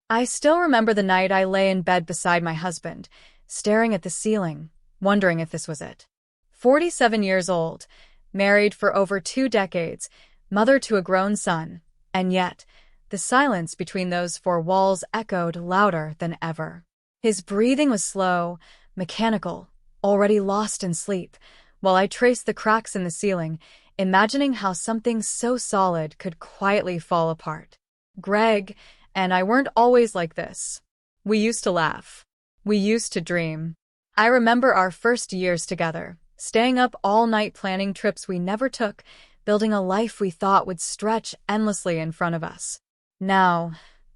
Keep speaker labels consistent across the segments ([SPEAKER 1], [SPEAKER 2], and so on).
[SPEAKER 1] I still remember the night I lay in bed beside my husband, staring at the ceiling, wondering if this was it. 47 years old, married for over 2 decades, mother to a grown son, and yet, the silence between those four walls echoed louder than ever. His breathing was slow, mechanical, already lost in sleep, while I traced the cracks in the ceiling, imagining how something so solid could quietly fall apart. Greg and I weren't always like this. We used to laugh. We used to dream. I remember our first years together, staying up all night planning trips we never took, building a life we thought would stretch endlessly in front of us. Now,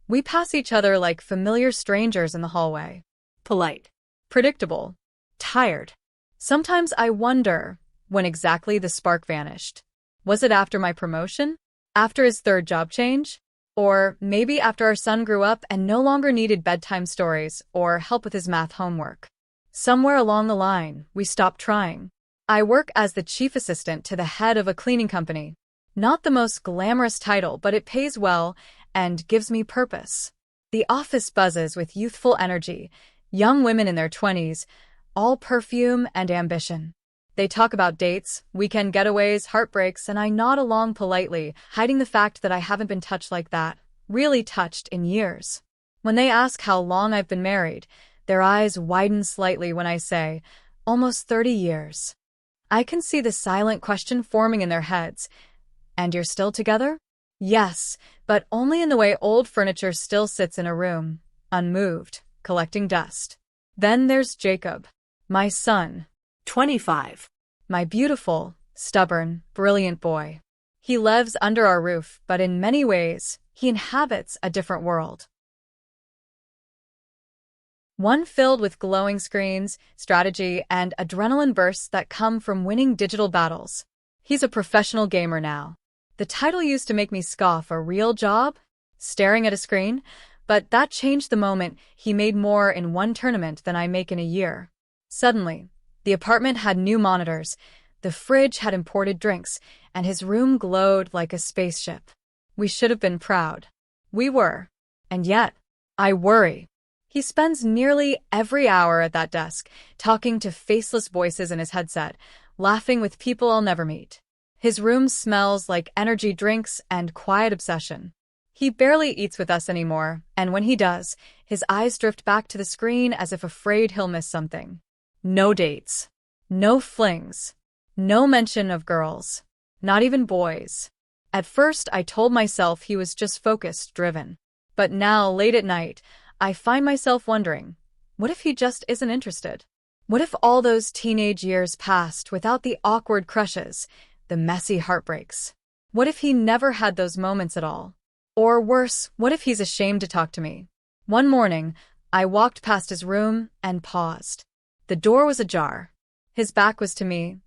[SPEAKER 1] we pass each other like familiar strangers in the hallway. Polite. Predictable. Tired. Sometimes I wonder when exactly the spark vanished. Was it after my promotion? After his third job change? Or maybe after our son grew up and no longer needed bedtime stories or help with his math homework? Somewhere along the line, we stopped trying. I work as the chief assistant to the head of a cleaning company. Not the most glamorous title, but it pays well and gives me purpose. The office buzzes with youthful energy, young women in their 20s, all perfume and ambition. They talk about dates, weekend getaways, heartbreaks, and I nod along politely, hiding the fact that I haven't been touched like that, really touched, in years. When they ask how long I've been married, their eyes widen slightly when I say, almost 30 years. I can see the silent question forming in their heads. And you're still together? Yes, but only in the way old furniture still sits in a room, unmoved, collecting dust. Then there's Jacob, my son.
[SPEAKER 2] 25.
[SPEAKER 1] My beautiful, stubborn, brilliant boy. He lives under our roof, but in many ways, he inhabits a different world. One filled with glowing screens, strategy, and adrenaline bursts that come from winning digital battles. He's a professional gamer now. The title used to make me scoff. A real job? Staring at a screen? But that changed the moment he made more in one tournament than I make in a year. Suddenly, the apartment had new monitors, the fridge had imported drinks, and his room glowed like a spaceship. We should have been proud. We were. And yet, I worry. He spends nearly every hour at that desk, talking to faceless voices in his headset, laughing with people I'll never meet. His room smells like energy drinks and quiet obsession. He barely eats with us anymore, and when he does, his eyes drift back to the screen as if afraid he'll miss something. No dates. No flings. No mention of girls. Not even boys. At first, I told myself he was just focused, driven. But now, late at night, I find myself wondering, what if he just isn't interested? What if all those teenage years passed without the awkward crushes, the messy heartbreaks? What if he never had those moments at all? Or worse, what if he's ashamed to talk to me? One morning, I walked past his room and paused. The door was ajar. His back was to me,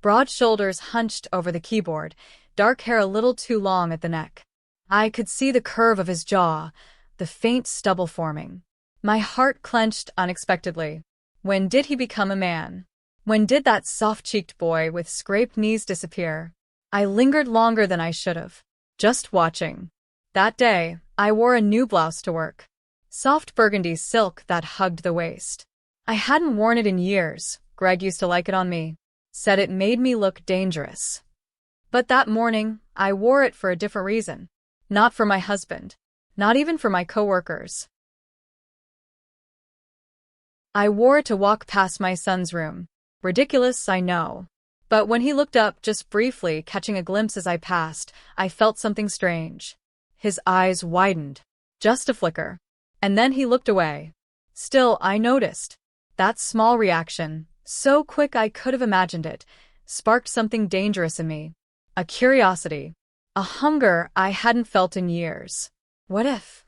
[SPEAKER 1] broad shoulders hunched over the keyboard, dark hair a little too long at the neck. I could see the curve of his jaw, the faint stubble forming. My heart clenched unexpectedly. When did he become a man? When did that soft-cheeked boy with scraped knees disappear? I lingered longer than I should have, just watching. That day, I wore a new blouse to work. Soft burgundy silk that hugged the waist. I hadn't worn it in years. Greg used to like it on me. Said it made me look dangerous. But that morning, I wore it for a different reason. Not for my husband. Not even for my coworkers. I wore it to walk past my son's room. Ridiculous, I know. But when he looked up just briefly, catching a glimpse as I passed, I felt something strange. His eyes widened. Just a flicker. And then he looked away. Still, I noticed. That small reaction, so quick I could have imagined it, sparked something dangerous in me. A curiosity. A hunger I hadn't felt in years. What if?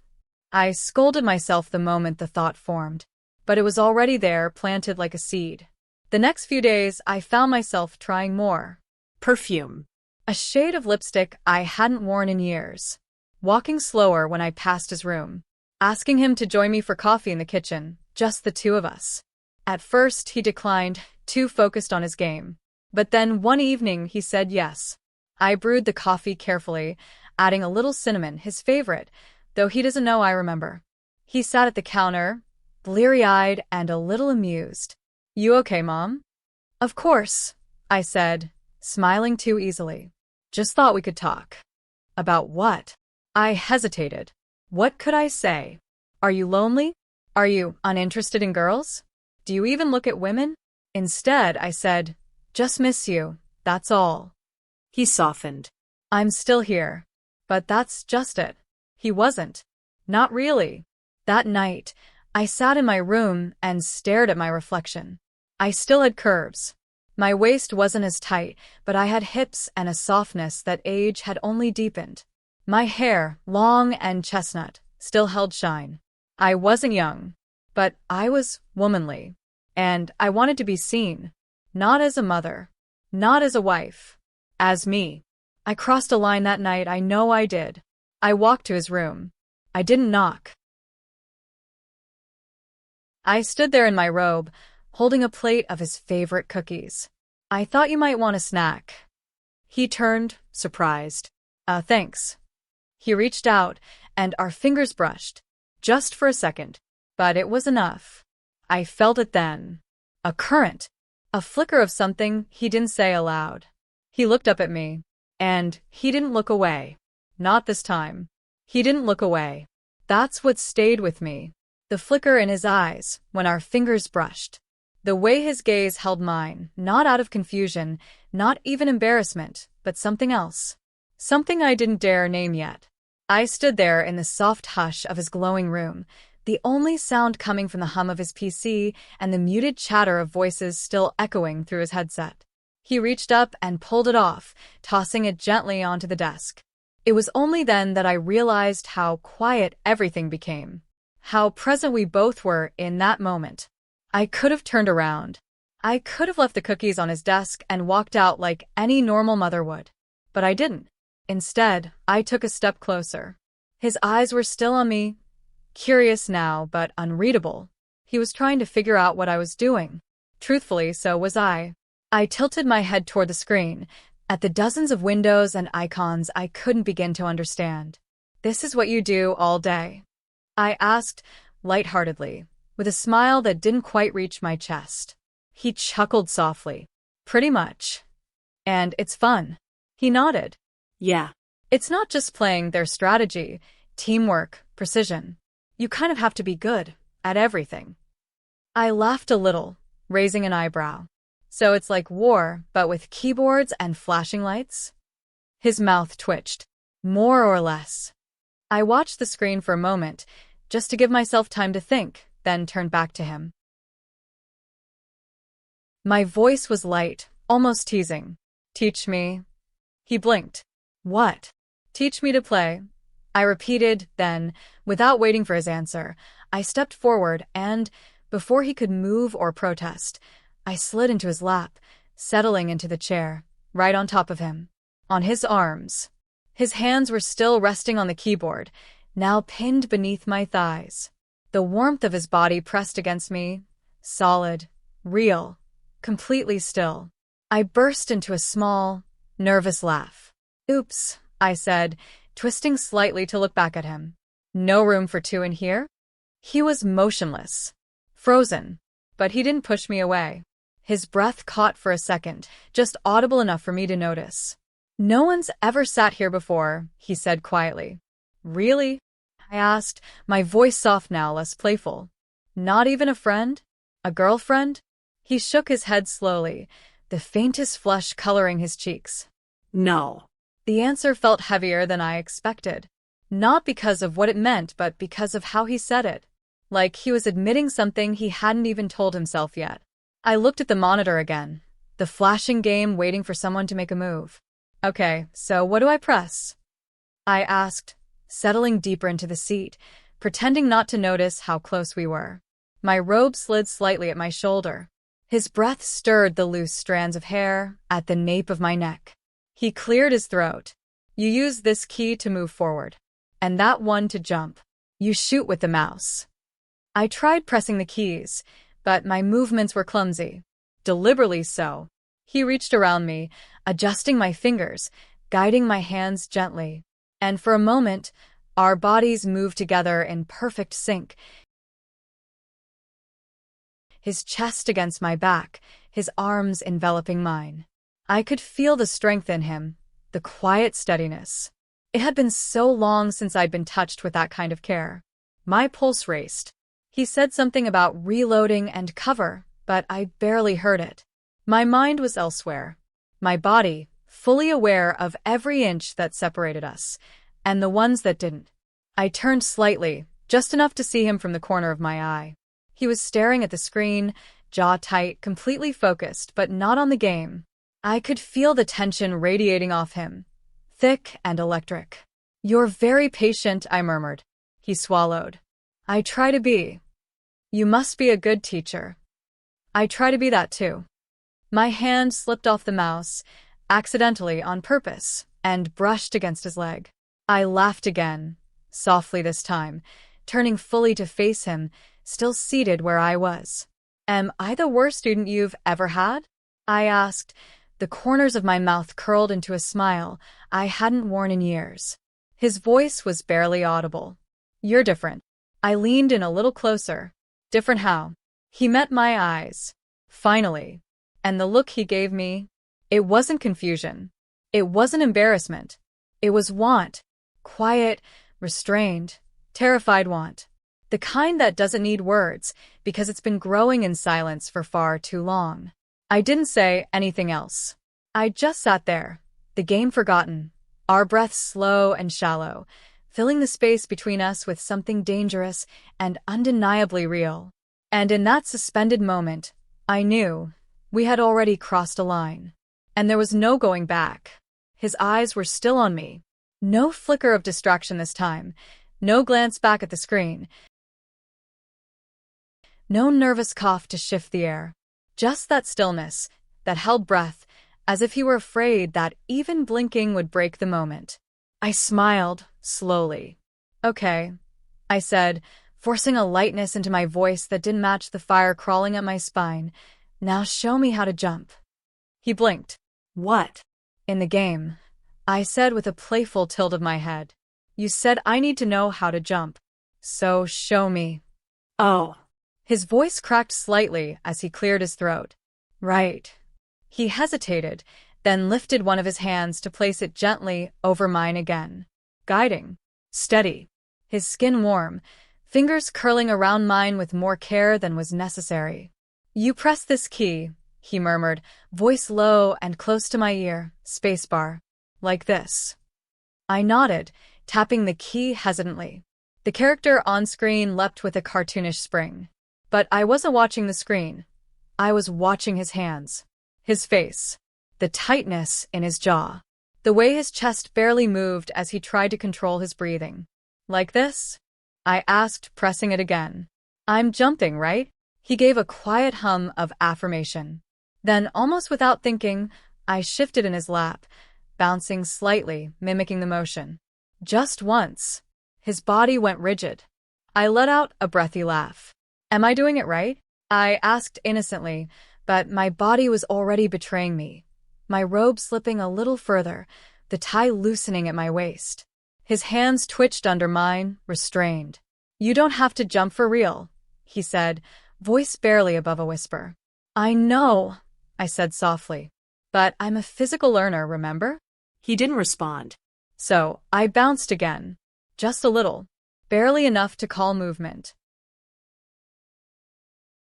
[SPEAKER 1] I scolded myself the moment the thought formed. But it was already there, planted like a seed. The next few days, I found myself trying more.
[SPEAKER 2] Perfume.
[SPEAKER 1] A shade of lipstick I hadn't worn in years. Walking slower when I passed his room. Asking him to join me for coffee in the kitchen, just the two of us. At first, he declined, too focused on his game. But then one evening, he said yes. I brewed the coffee carefully, adding a little cinnamon, his favorite, though he doesn't know I remember. He sat at the counter, bleary-eyed and a little amused. "You okay, Mom?" "Of course," I said, smiling too easily. "Just thought we could talk." "About what?" I hesitated. What could I say? "Are you lonely? Are you uninterested in girls? Do you even look at women?" Instead, I said, "Just miss you, that's all."
[SPEAKER 2] He softened.
[SPEAKER 1] "I'm still here." But that's just it. He wasn't. Not really. That night, I sat in my room and stared at my reflection. I still had curves. My waist wasn't as tight, but I had hips and a softness that age had only deepened. My hair, long and chestnut, still held shine. I wasn't young, but I was womanly. And I wanted to be seen. Not as a mother. Not as a wife. As me. I crossed a line that night, I know I did. I walked to his room. I didn't knock. I stood there in my robe, holding a plate of his favorite cookies. "I thought you might want a snack." He turned, surprised. Thanks." He reached out, and our fingers brushed. Just for a second. But it was enough. I felt it then. A current. A flicker of something he didn't say aloud. He looked up at me. And he didn't look away. Not this time. He didn't look away. That's what stayed with me. The flicker in his eyes when our fingers brushed. The way his gaze held mine, not out of confusion, not even embarrassment, but something else. Something I didn't dare name yet. I stood there in the soft hush of his glowing room, the only sound coming from the hum of his PC and the muted chatter of voices still echoing through his headset. He reached up and pulled it off, tossing it gently onto the desk. It was only then that I realized how quiet everything became. How present we both were in that moment. I could have turned around. I could have left the cookies on his desk and walked out like any normal mother would. But I didn't. Instead, I took a step closer. His eyes were still on me, curious now but unreadable. He was trying to figure out what I was doing. Truthfully, so was I. I tilted my head toward the screen, at the dozens of windows and icons I couldn't begin to understand. "This is what you do all day?" I asked, lightheartedly, with a smile that didn't quite reach my chest. He chuckled softly. "Pretty much. And it's fun." He nodded.
[SPEAKER 2] "Yeah."
[SPEAKER 1] "It's not just playing, there's strategy, teamwork, precision. You kind of have to be good at everything." I laughed a little, raising an eyebrow. "So it's like war, but with keyboards and flashing lights?" His mouth twitched. "More or less." I watched the screen for a moment, just to give myself time to think, then turned back to him. My voice was light, almost teasing. "Teach me." He blinked. "What?" "Teach me to play." I repeated, then, without waiting for his answer, I stepped forward and, before he could move or protest, I slid into his lap, settling into the chair, right on top of him. On his arms. His hands were still resting on the keyboard, now pinned beneath my thighs. The warmth of his body pressed against me, solid, real, completely still. I burst into a small, nervous laugh. "Oops," I said, twisting slightly to look back at him. "No room for two in here?" He was motionless. Frozen. But he didn't push me away. His breath caught for a second, just audible enough for me to notice. "No one's ever sat here before," he said quietly. "Really?" I asked, my voice soft now, less playful. "Not even a friend? A girlfriend?" He shook his head slowly, the faintest flush coloring his cheeks.
[SPEAKER 2] "No."
[SPEAKER 1] The answer felt heavier than I expected. Not because of what it meant, but because of how he said it. Like he was admitting something he hadn't even told himself yet. I looked at the monitor again, the flashing game waiting for someone to make a move. "Okay, so what do I press?" I asked, settling deeper into the seat, pretending not to notice how close we were. My robe slid slightly at my shoulder. His breath stirred the loose strands of hair at the nape of my neck. He cleared his throat. "You use this key to move forward, and that one to jump. You shoot with the mouse." I tried pressing the keys, but my movements were clumsy. Deliberately so. He reached around me, adjusting my fingers, guiding my hands gently. And for a moment, Our bodies moved together in perfect sync, his chest against my back, his arms enveloping mine. I could feel the strength in him, the quiet steadiness. It had been so long since I'd been touched with that kind of care. My pulse raced. He said something about reloading and cover, but I barely heard it. My mind was elsewhere. My body, fully aware of every inch that separated us, and the ones that didn't. I turned slightly, just enough to see him from the corner of my eye. He was staring at the screen, jaw tight, completely focused, but not on the game. I could feel the tension radiating off him, thick and electric. "You're very patient," I murmured. He swallowed. "I try to be. You must be a good teacher." "I try to be that too." My hand slipped off the mouse, accidentally on purpose, and brushed against his leg. I laughed again, softly this time, turning fully to face him, still seated where I was. "Am I the worst student you've ever had?" I asked, the corners of my mouth curled into a smile I hadn't worn in years. His voice was barely audible. "You're different." I leaned in a little closer. "Different how?" He met my eyes. Finally. And the look he gave me, it wasn't confusion. It wasn't embarrassment. It was want. Quiet, restrained, terrified want. The kind that doesn't need words because it's been growing in silence for far too long. I didn't say anything else. I just sat there, the game forgotten, our breaths slow and shallow, filling the space between us with something dangerous and undeniably real. And in that suspended moment, I knew we had already crossed a line. And there was no going back. His eyes were still on me. No flicker of distraction this time. No glance back at the screen. No nervous cough to shift the air. Just that stillness, that held breath, as if he were afraid that even blinking would break the moment. I smiled, slowly. "Okay," I said, forcing a lightness into my voice that didn't match the fire crawling at my spine. "Now show me how to jump." He blinked.
[SPEAKER 2] What?
[SPEAKER 1] "In the game," I said with a playful tilt of my head. "You said I need to know how to jump. So show me."
[SPEAKER 2] Oh.
[SPEAKER 1] His voice cracked slightly as he cleared his throat. "Right." He hesitated, then lifted one of his hands to place it gently over mine again. Guiding. Steady. His skin warm, fingers curling around mine with more care than was necessary. "You press this key," he murmured, voice low and close to my ear, spacebar. "Like this." I nodded, tapping the key hesitantly. The character on screen leapt with a cartoonish spring. But I wasn't watching the screen. I was watching his hands. His face. The tightness in his jaw. The way his chest barely moved as he tried to control his breathing. "Like this?" I asked, pressing it again. "I'm jumping, right?" He gave a quiet hum of affirmation. Then, almost without thinking, I shifted in his lap, bouncing slightly, mimicking the motion. Just once. His body went rigid. I let out a breathy laugh. "Am I doing it right?" I asked innocently, but my body was already betraying me. My robe slipping a little further, the tie loosening at my waist. His hands twitched under mine, restrained. "You don't have to jump for real," he said, voice barely above a whisper. "I know," I said softly. "But I'm a physical learner, remember?"
[SPEAKER 2] He didn't respond.
[SPEAKER 1] So I bounced again. Just a little. Barely enough to call movement.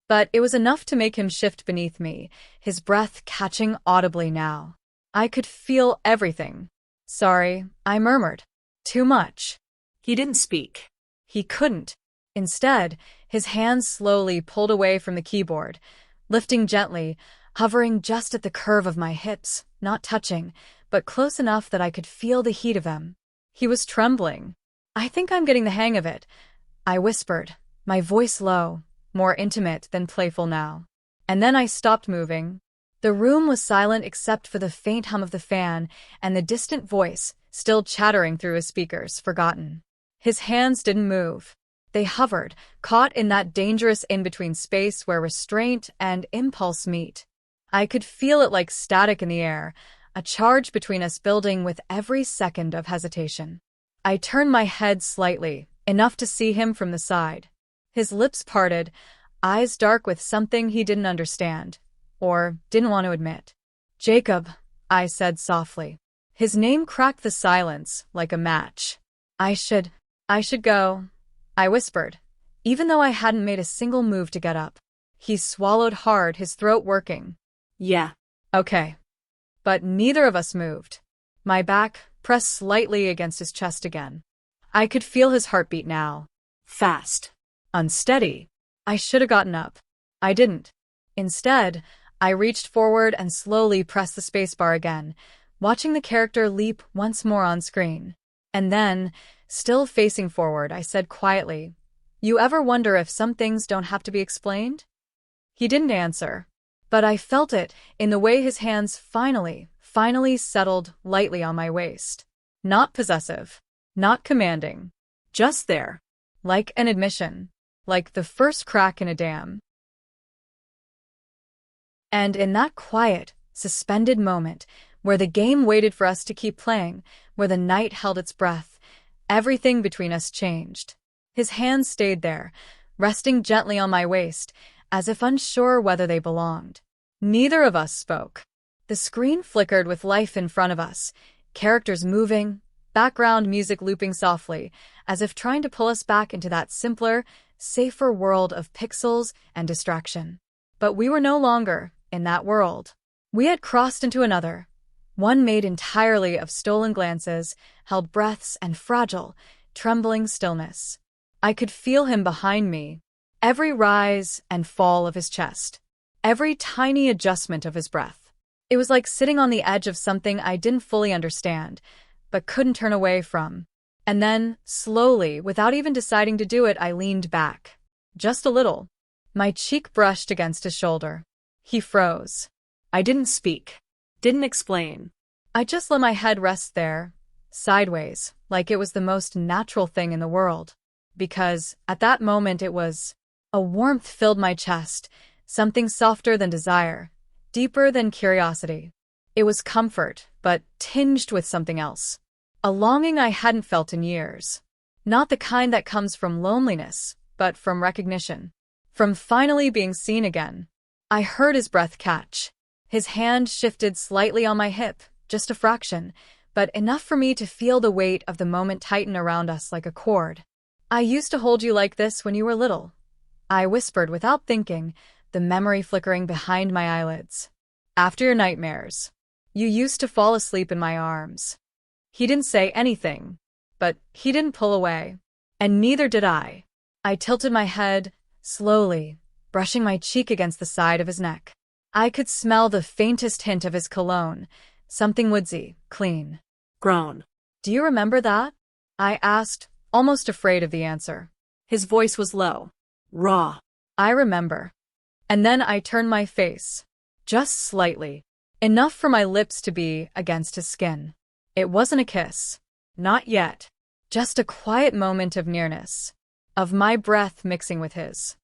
[SPEAKER 1] But it was enough to make him shift beneath me, his breath catching audibly now. I could feel everything. "Sorry," I murmured. "Too much."
[SPEAKER 2] He didn't speak.
[SPEAKER 1] He couldn't. Instead, his hands slowly pulled away from the keyboard, lifting gently, hovering just at the curve of my hips, not touching, but close enough that I could feel the heat of them. He was trembling. "I think I'm getting the hang of it," I whispered, my voice low, more intimate than playful now. And then I stopped moving. The room was silent except for the faint hum of the fan and the distant voice, still chattering through his speakers, forgotten. His hands didn't move. They hovered, caught in that dangerous in-between space where restraint and impulse meet. I could feel it like static in the air, a charge between us building with every second of hesitation. I turned my head slightly, enough to see him from the side. His lips parted, eyes dark with something he didn't understand, or didn't want to admit. "Jacob," I said softly. His name cracked the silence like a match. I should go," I whispered, even though I hadn't made a single move to get up. He swallowed hard, his throat working.
[SPEAKER 2] Yeah.
[SPEAKER 1] "Okay." But neither of us moved. My back pressed slightly against his chest again. I could feel his heartbeat now.
[SPEAKER 2] Fast.
[SPEAKER 1] Unsteady. I should have gotten up. I didn't. Instead, I reached forward and slowly pressed the spacebar again, watching the character leap once more on screen. And then, still facing forward, I said quietly, "You ever wonder if some things don't have to be explained?" He didn't answer, but I felt it in the way his hands finally settled lightly on my waist. Not possessive, not commanding, just there, like an admission, like the first crack in a dam. And in that quiet, suspended moment, where the game waited for us to keep playing, where the night held its breath, everything between us changed. His hands stayed there, resting gently on my waist, as if unsure whether they belonged. Neither of us spoke. The screen flickered with life in front of us, characters moving, background music looping softly, as if trying to pull us back into that simpler, safer world of pixels and distraction. But we were no longer in that world. We had crossed into another, one made entirely of stolen glances, held breaths, and fragile, trembling stillness. I could feel him behind me, every rise and fall of his chest, every tiny adjustment of his breath. It was like sitting on the edge of something I didn't fully understand, but couldn't turn away from. And then, slowly, without even deciding to do it, I leaned back. Just a little. My cheek brushed against his shoulder. He froze.
[SPEAKER 2] I didn't speak. Didn't explain.
[SPEAKER 1] I just let my head rest there, sideways, like it was the most natural thing in the world. Because, at that moment, it was. A warmth filled my chest, something softer than desire, deeper than curiosity. It was comfort, but tinged with something else. A longing I hadn't felt in years. Not the kind that comes from loneliness, but from recognition. From finally being seen again. I heard his breath catch. His hand shifted slightly on my hip, just a fraction, but enough for me to feel the weight of the moment tighten around us like a cord. "I used to hold you like this when you were little," I whispered without thinking, the memory flickering behind my eyelids. "After your nightmares. You used to fall asleep in my arms." He didn't say anything, but he didn't pull away. And neither did I. I tilted my head, slowly, brushing my cheek against the side of his neck. I could smell the faintest hint of his cologne, something woodsy, clean.
[SPEAKER 2] Grown.
[SPEAKER 1] "Do you remember that?" I asked, almost afraid of the answer.
[SPEAKER 2] His voice was low. Raw.
[SPEAKER 1] "I remember." And then I turned my face. Just slightly. Enough for my lips to be against his skin. It wasn't a kiss. Not yet. Just a quiet moment of nearness. Of my breath mixing with his.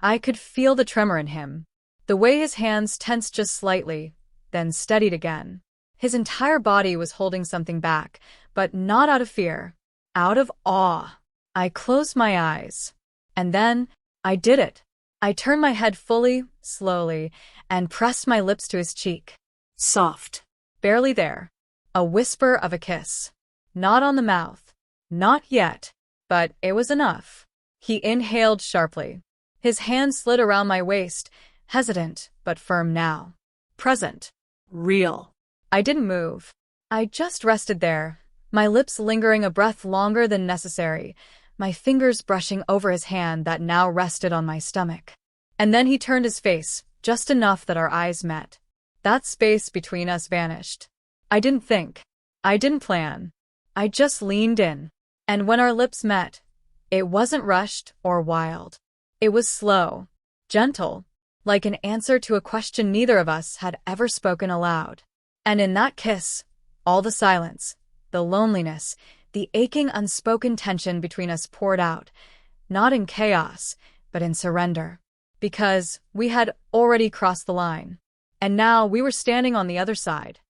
[SPEAKER 1] I could feel the tremor in him. The way his hands tensed just slightly, then steadied again. His entire body was holding something back, but not out of fear. Out of awe. I closed my eyes. And then, I did it. I turned my head fully, slowly, and pressed my lips to his cheek.
[SPEAKER 2] Soft.
[SPEAKER 1] Barely there. A whisper of a kiss. Not on the mouth. Not yet. But it was enough. He inhaled sharply. His hand slid around my waist, hesitant but firm now. Present.
[SPEAKER 2] Real.
[SPEAKER 1] I didn't move. I just rested there, my lips lingering a breath longer than necessary, my fingers brushing over his hand that now rested on my stomach. And then he turned his face, just enough that our eyes met. That space between us vanished. I didn't think. I didn't plan. I just leaned in. And when our lips met, it wasn't rushed or wild. It was slow, gentle, like an answer to a question neither of us had ever spoken aloud. And in that kiss, all the silence, the loneliness, the aching unspoken tension between us poured out, not in chaos, but in surrender. Because we had already crossed the line. And now we were standing on the other side.